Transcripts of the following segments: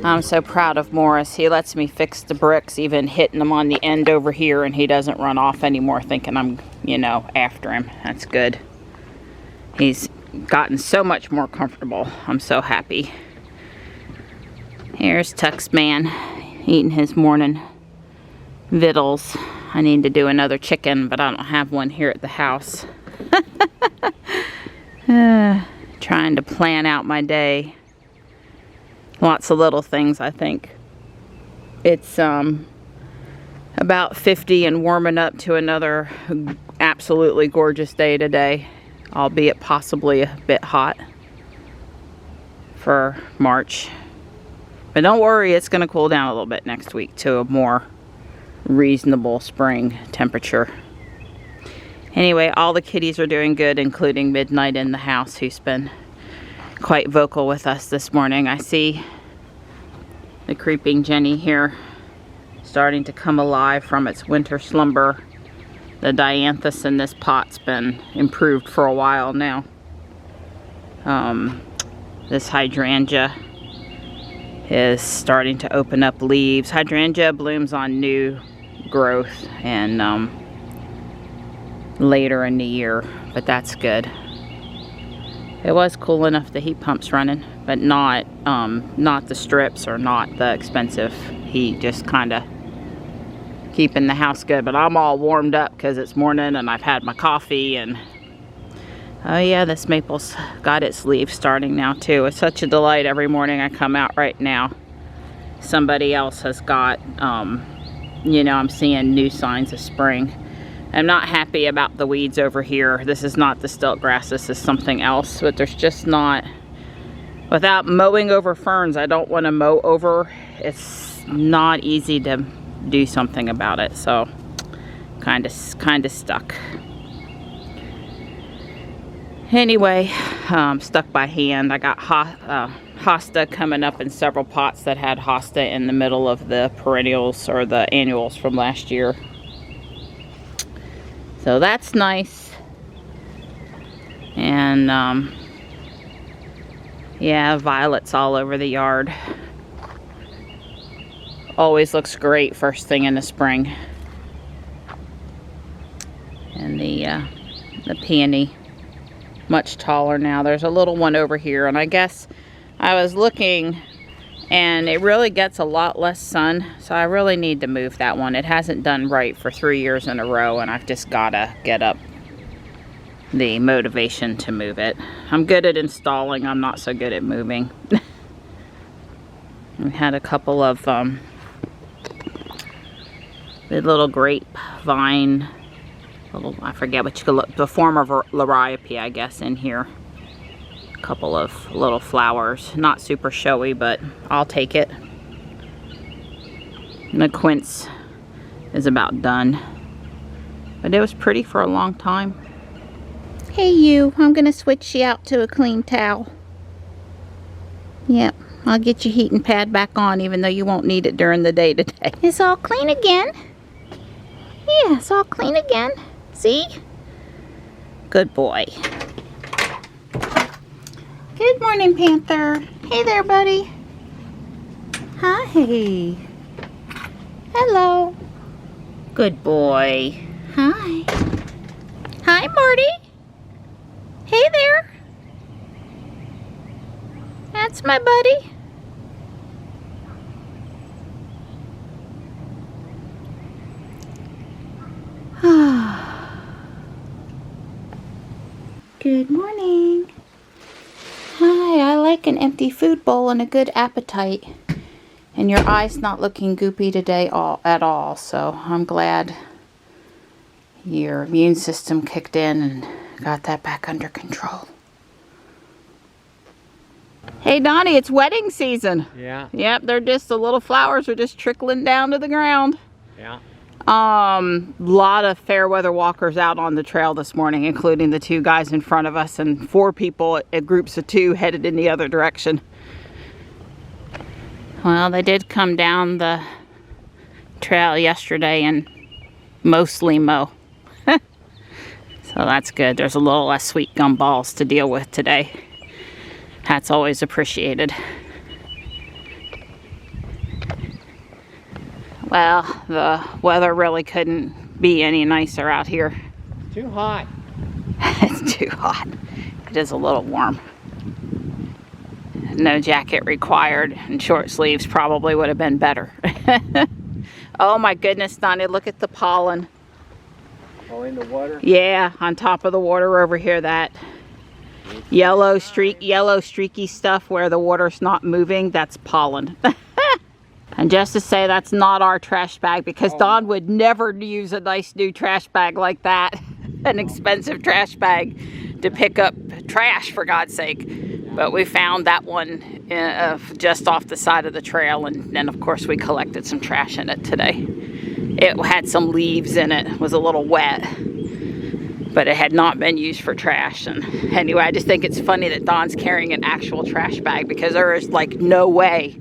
I'm so proud of Morris. He lets me fix the bricks, even hitting them on the end over here, and he doesn't run off anymore thinking I'm, you know, after him. That's good. He's gotten so much more comfortable. I'm so happy. Here's Tuck's man eating his morning victuals. I need to do another chicken, but I don't have one here at the house. Trying to plan out my day. Lots of little things, I think. It's about 50 and warming up to another absolutely gorgeous day today, albeit possibly a bit hot for March. But don't worry, it's going to cool down a little bit next week to a more reasonable spring temperature. Anyway, all the kitties are doing good, including Midnight in the house, who's been quite vocal with us this morning. I see the creeping Jenny here starting to come alive from its winter slumber. The dianthus in this pot's been improved for a while now. This hydrangea is starting to open up leaves. Hydrangea blooms on new growth and later in the year, but that's good. It was cool enough the heat pump's running, but not the strips or not the expensive heat, just kind of keeping the house good. But I'm all warmed up because it's morning and I've had my coffee, and oh yeah, this maple's got its leaves starting now too. It's such a delight every morning I come out. Right now somebody else has got you know, I'm seeing new signs of spring. I'm not happy about the weeds over here. This is not the stilt grass, this is something else, but there's just not, without mowing over ferns, I don't want to mow over. It's not easy to do something about it, so kind of stuck. Anyway, stuck by hand. I got hosta coming up in several pots that had hosta in the middle of the perennials or the annuals from last year. So that's nice. And yeah, violets all over the yard. Always looks great first thing in the spring. And the peony, much taller now. There's a little one over here, and I guess I was looking and it really gets a lot less sun, so I really need to move that one. It hasn't done right for 3 years in a row, and I've just gotta get up the motivation to move it. I'm good at installing, I'm not so good at moving. We had a couple of the little grapevine, I forget what you call it, the form of liriope, I guess, in here. A couple of little flowers, not super showy, but I'll take it. And the quince is about done, but it was pretty for a long time. Hey you, I'm gonna switch you out to a clean towel. Yep, I'll get your heating pad back on, even though you won't need it during the day today. It's all clean again. Yeah, it's all clean again. See? Good boy. Good morning, Panther. Hey there, buddy. Hi. Hello. Good boy. Hi. Hi, Marty. Hey there. That's my buddy. Good morning. Hi, I like an empty food bowl and a good appetite. And your eye's not looking goopy today at all, so I'm glad your immune system kicked in and got that back under control. Hey Donnie, it's wedding season. Yeah. Yep, they're just, the little flowers are just trickling down to the ground. Yeah. Lot of fair weather walkers out on the trail this morning, including the 2 guys in front of us, and 4 people at groups of 2 headed in the other direction. Well, they did come down the trail yesterday and mostly mow. So that's good. There's a little less sweet gum balls to deal with today. That's always appreciated. Well, the weather really couldn't be any nicer out here. Too hot. It's too hot. It is a little warm. No jacket required, and short sleeves probably would have been better. Oh my goodness, Donnie, look at the pollen. Oh, in the water? Yeah, on top of the water over here, that yellow streaky stuff where the water's not moving, that's pollen. And just to say, that's not our trash bag, because Don would never use a nice new trash bag like that. An expensive trash bag to pick up trash, for God's sake. But we found that one just off the side of the trail, and then of course we collected some trash in it today. It had some leaves in it. It was a little wet, but it had not been used for trash. And anyway, I just think it's funny that Don's carrying an actual trash bag, because there is like no way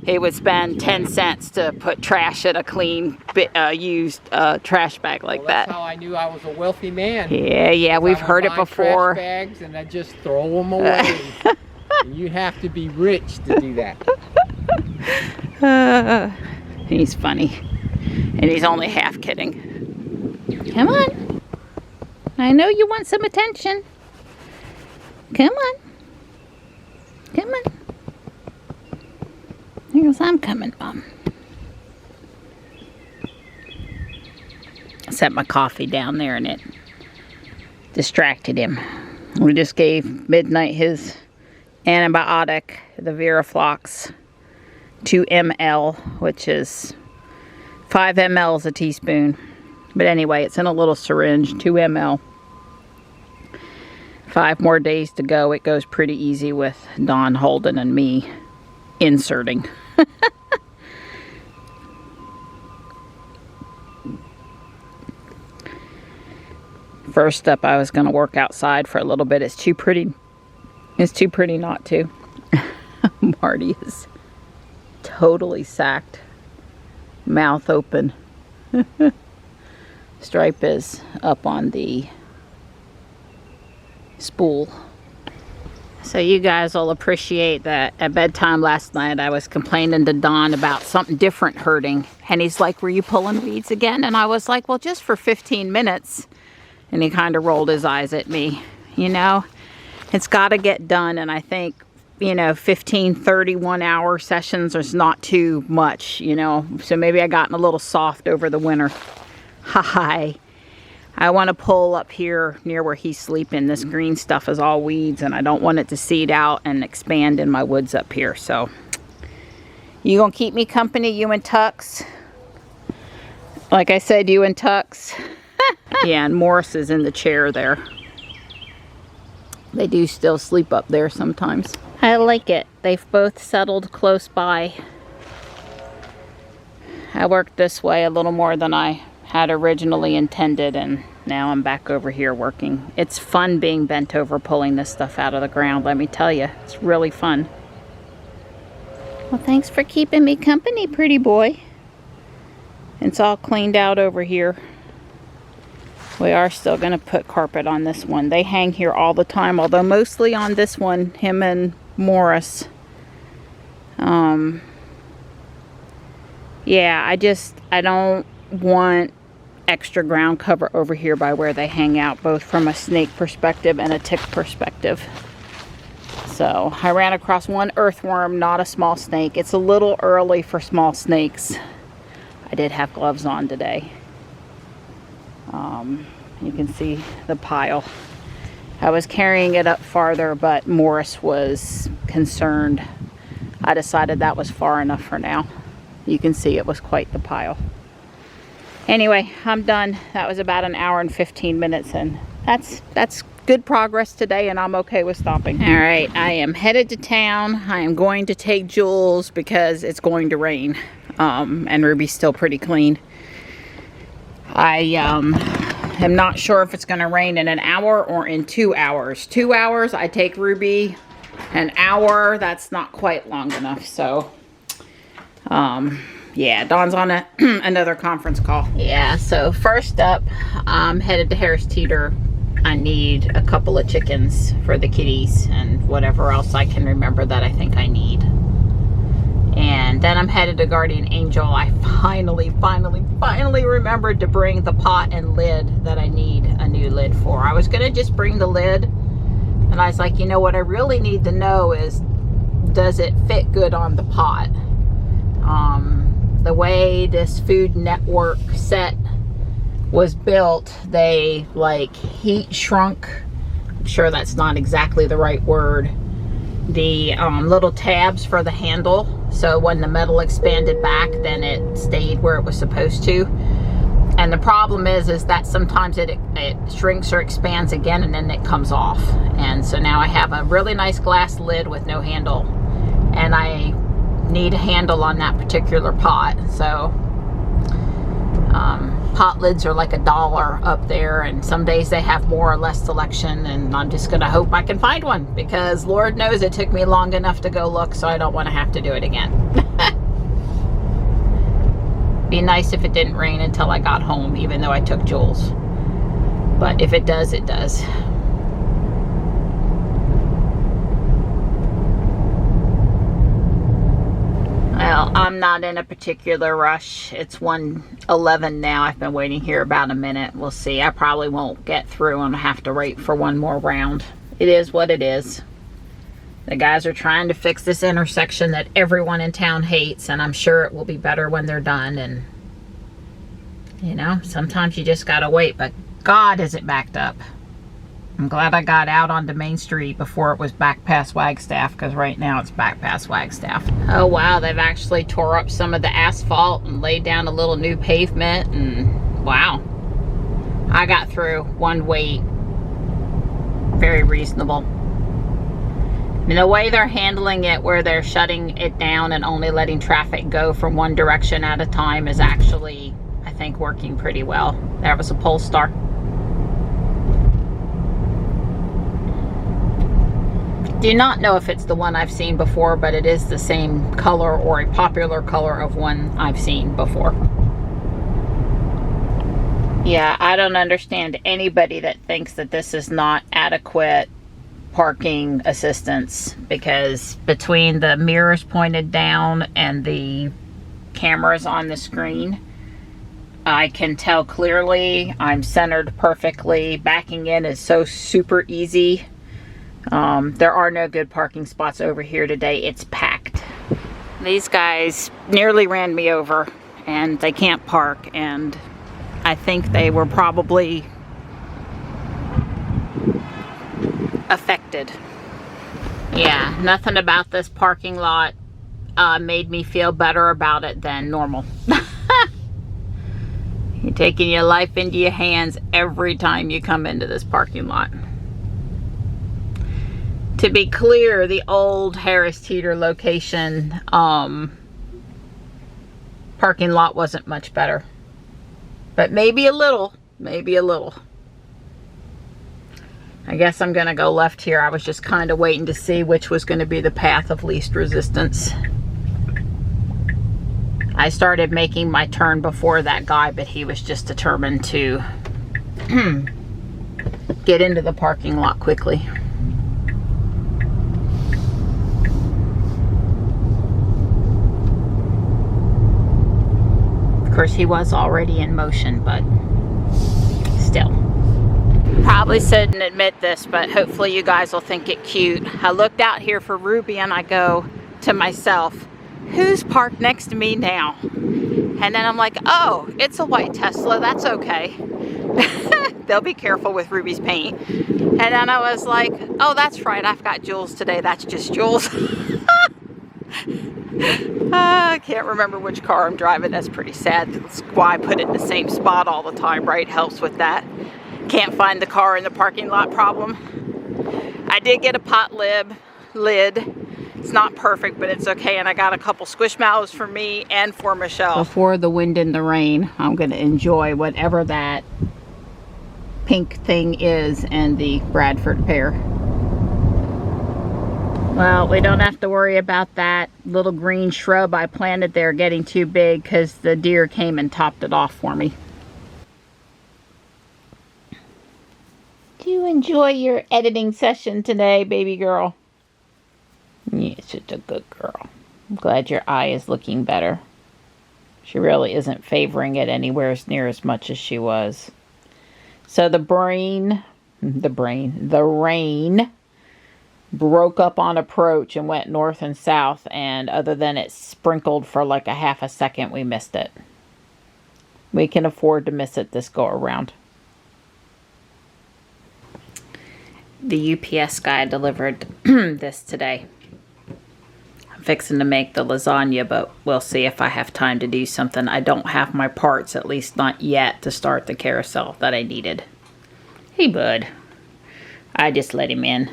he would spend 10 cents to put trash in a clean, used trash bag like that. That's how I knew I was a wealthy man. Yeah, we've heard it before. Trash bags and I just throw them away. And you have to be rich to do that. He's funny. And he's only half kidding. Come on. I know you want some attention. Come on. Come on. Here's I'm coming, Mom. I set my coffee down there and it distracted him. We just gave Midnight his antibiotic, the Veriflox, 2 ml, which is 5 ml is a teaspoon. But anyway, it's in a little syringe, 2 ml. 5 more days to go. It goes pretty easy with Don Holden and me inserting. First up, I was going to work outside for a little bit. It's too pretty. It's too pretty not to. Marty is totally sacked. Mouth open. Stripe is up on the spool. So you guys will appreciate that at bedtime last night I was complaining to Don about something different hurting. And he's like, were you pulling weeds again? And I was like, well, just for 15 minutes. And he kind of rolled his eyes at me. You know, it's got to get done. And I think, you know, 15, 31 hour sessions is not too much, you know. So maybe I gotten a little soft over the winter. Hi. I want to pull up here near where he's sleeping. This green stuff is all weeds and I don't want it to seed out and expand in my woods up here. So you gonna keep me company, you and Tux? Like I said, you and Tux. Yeah, and Morris is in the chair there. They do still sleep up there sometimes. I like it. They've both settled close by. I worked this way a little more than I had originally intended, and now I'm back over here working. It's fun being bent over pulling this stuff out of the ground, let me tell you. It's really fun. Well, thanks for keeping me company, pretty boy. It's all cleaned out over here. We are still going to put carpet on this one. They hang here all the time, although mostly on this one, him and Morris. Yeah, I don't want extra ground cover over here by where they hang out, both from a snake perspective and a tick perspective. So I ran across one earthworm, not a small snake. It's a little early for small snakes. I did have gloves on today. You can see the pile. I was carrying it up farther, but Morris was concerned. I decided that was far enough for now. You can see it was quite the pile. Anyway, I'm done. That was about 1 hour and 15 minutes, and that's good progress today, and I'm okay with stopping. All right, I am headed to town. I am going to take Jules because it's going to rain, and Ruby's still pretty clean. I am not sure if it's going to rain in 1 hour or in 2 hours. 2 hours, I take Ruby. 1 hour, that's not quite long enough, so yeah, Dawn's on another conference call. Yeah, so first up, I'm headed to Harris Teeter. I need a couple of chickens for the kitties and whatever else I can remember that I think I need. And then I'm headed to Guardian Angel. I finally remembered to bring the pot and lid that I need a new lid for. I was gonna just bring the lid, and I was like, you know what I really need to know is, does it fit good on the pot? The way this Food Network set was built, they like heat shrunk, I'm sure that's not exactly the right word, the little tabs for the handle, so when the metal expanded back, then it stayed where it was supposed to. And the problem is that sometimes it shrinks or expands again, and then it comes off. And so now I have a really nice glass lid with no handle, and I need a handle on that particular pot. So pot lids are like $1 up there, and some days they have more or less selection, and I'm just gonna hope I can find one, because Lord knows it took me long enough to go look, so I don't want to have to do it again. Be nice if it didn't rain until I got home, even though I took Jules, but if it does, it does. Well, I'm not in a particular rush. It's 1:11 now. I've been waiting here about a minute. We'll see. I probably won't get through and have to wait for one more round. It is what it is. The guys are trying to fix this intersection that everyone in town hates, and I'm sure it will be better when they're done. And, you know, sometimes you just gotta wait, but God, is it backed up. I'm glad I got out onto Main Street before it was back past Wagstaff, because right now it's back past Wagstaff. Oh wow, they've actually tore up some of the asphalt and laid down a little new pavement, and wow. I got through one wait. Very reasonable. And the way they're handling it, where they're shutting it down and only letting traffic go from one direction at a time, is actually, I think, working pretty well. There was a Polestar. Do not know if it's the one I've seen before, but it is the same color, or a popular color of one I've seen before. Yeah, I don't understand anybody that thinks that this is not adequate parking assistance, because between the mirrors pointed down and the cameras on the screen, I can tell clearly. I'm centered perfectly. Backing in is so super easy. There are no good parking spots over here today. It's packed. These guys nearly ran me over, and they can't park, and I think they were probably affected. Yeah, nothing about this parking lot made me feel better about it than normal. You're taking your life into your hands every time you come into this parking lot. To be clear, the old Harris Teeter location parking lot wasn't much better. But maybe a little. Maybe a little. I guess I'm going to go left here. I was just kind of waiting to see which was going to be the path of least resistance. I started making my turn before that guy, but he was just determined to get into the parking lot quickly. Of course, he was already in motion, but still. Probably shouldn't admit this, but hopefully you guys will think it cute. I looked out here for Ruby and I go to myself, who's parked next to me now? And then I'm like, oh, it's a white Tesla, that's okay. They'll be careful with Ruby's paint. And then I was like, oh, that's right, I've got Jules today, that's just Jules. I can't remember which car I'm driving. That's pretty sad. That's why I put it in the same spot all the time, right? Helps with that. Can't find the car in the parking lot problem. I did get a pot lid. It's not perfect, but it's okay. And I got a couple Squishmallows for me and for Michelle. Before the wind and the rain, I'm going to enjoy whatever that pink thing is and the Bradford pear. Well, we don't have to worry about that little green shrub I planted there getting too big, because the deer came and topped it off for me. Do you enjoy your editing session today, baby girl? Yes, it's a good girl. I'm glad your eye is looking better. She really isn't favoring it anywhere near as much as she was. So the rain broke up on approach and went north and south, and other than it sprinkled for like a half a second, we missed it. We can afford to miss it this go around. The UPS guy delivered this today. I'm fixing to make the lasagna, but we'll see if I have time to do something. I don't have my parts, at least not yet, to start the carousel that I needed. Hey, bud. I just let him in.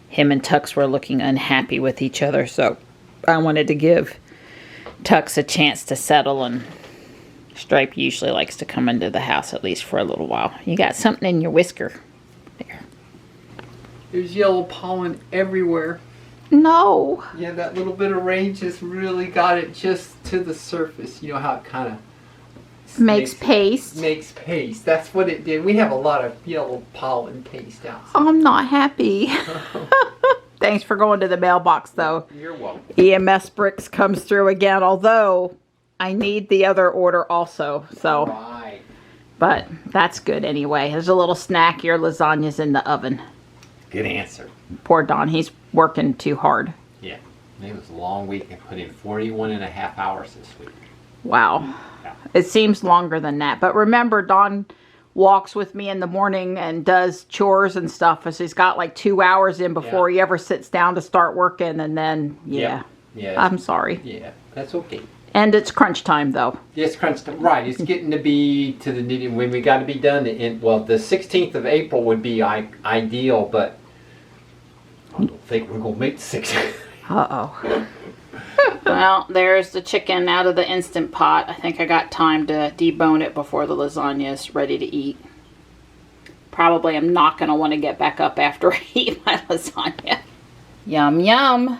Him and Tux were looking unhappy with each other, so I wanted to give Tux a chance to settle, and Stripe usually likes to come into the house at least for a little while. You got something in your whisker. There. There's yellow pollen everywhere. No. Yeah, that little bit of rain just really got it just to the surface. You know how it kind of makes paste. Makes paste. That's what it did. We have a lot of yellow pollen paste outside. I'm not happy. Thanks for going to the mailbox, though. You're welcome. EMS Bricks comes through again, although I need the other order also. So, right. But that's good anyway. There's a little snack. Your lasagna's in the oven. Good answer. Poor Don. He's working too hard. Yeah. It was a long week. I put in 41.5 hours this week. Wow. Yeah. It seems longer than that. But remember, Don walks with me in the morning and does chores and stuff. So he's got like 2 hours in before he ever sits down to start working. And then, yeah. I'm sorry. Yeah, that's okay. And it's crunch time, though. It's crunch time. Right. It's getting to be to the nitty when we got to be done. Well, the 16th of April would be ideal, but I don't think we're going to make the 16th. Uh-oh. Well, there's the chicken out of the Instant Pot. I think I got time to debone it before the lasagna is ready to eat. Probably I'm not going to want to get back up after I eat my lasagna. Yum, yum.